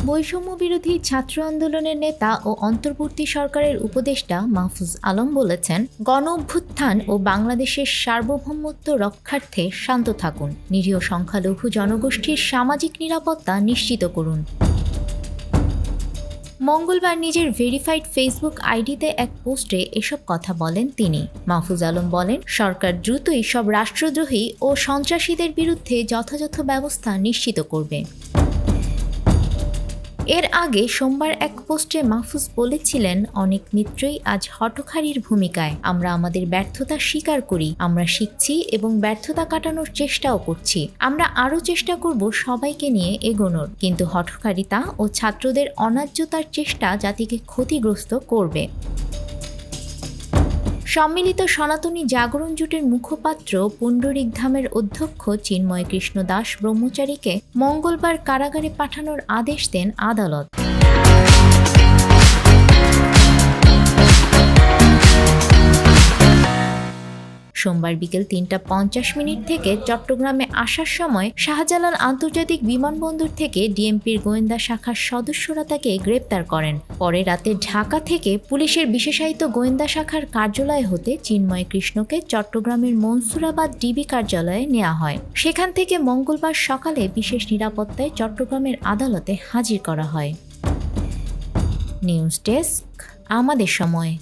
বৈষম্য বিরোধী ছাত্র আন্দোলনের নেতা ও অন্তর্বর্তী সরকারের উপদেষ্টা মাহফুজ আলম বলেছেন, গণ অভ্যুত্থান ও বাংলাদেশের সার্বভৌমত্ব রক্ষার্থে শান্ত থাকুন, নিরীহ সংখ্যালঘু জনগোষ্ঠীর সামাজিক নিরাপত্তা নিশ্চিত করুন। মঙ্গলবার নিজের ভেরিফাইড ফেসবুক আইডিতে এক পোস্টে এসব কথা বলেন তিনি। মাহফুজ আলম বলেন, সরকার দ্রুতই সব রাষ্ট্রদ্রোহী ও সন্ত্রাসীদের বিরুদ্ধে যথাযথ ব্যবস্থা নিশ্চিত করবে। এর আগে সোমবার এক পোস্টে মাহফুজ বলেছিলেন, অনেক মিত্রই আজ হঠকারীর ভূমিকায়। আমরা আমাদের ব্যর্থতা স্বীকার করি, আমরা শিখছি এবং ব্যর্থতা কাটানোর চেষ্টাও করছি। আমরা আরও চেষ্টা করব সবাইকে নিয়ে এগোনোর, কিন্তু হঠকারিতা ও ছাত্রদের অন্যায্যতার চেষ্টা জাতিকে ক্ষতিগ্রস্ত করবে। সম্মিলিত সনাতনী জাগরণ জোটের মুখপাত্র পুণ্ডরিক ধামের অধ্যক্ষ চিন্ময় কৃষ্ণ দাস ব্রহ্মচারীকে মঙ্গলবার কারাগারে পাঠানোর আদেশ দেন আদালত। সোমবার বিকেল ৩:৫০ থেকে চট্টগ্রামে আসার সময় শাহজালাল আন্তর্জাতিক বিমানবন্দর থেকে ডিএমপির গোয়েন্দা শাখার সদস্যরা তাকে গ্রেপ্তার করেন। পরে রাতে ঢাকা থেকে পুলিশের বিশেষায়িত গোয়েন্দা শাখার কার্যালয় হতে চিন্ময় কৃষ্ণকে চট্টগ্রামের মনসুরাবাদ ডিবি কার্যালয়ে নেওয়া হয়। সেখান থেকে মঙ্গলবার সকালে বিশেষ নিরাপত্তায় চট্টগ্রামের আদালতে হাজির করা হয়। নিউজ ডেস্ক, আমাদের সময়।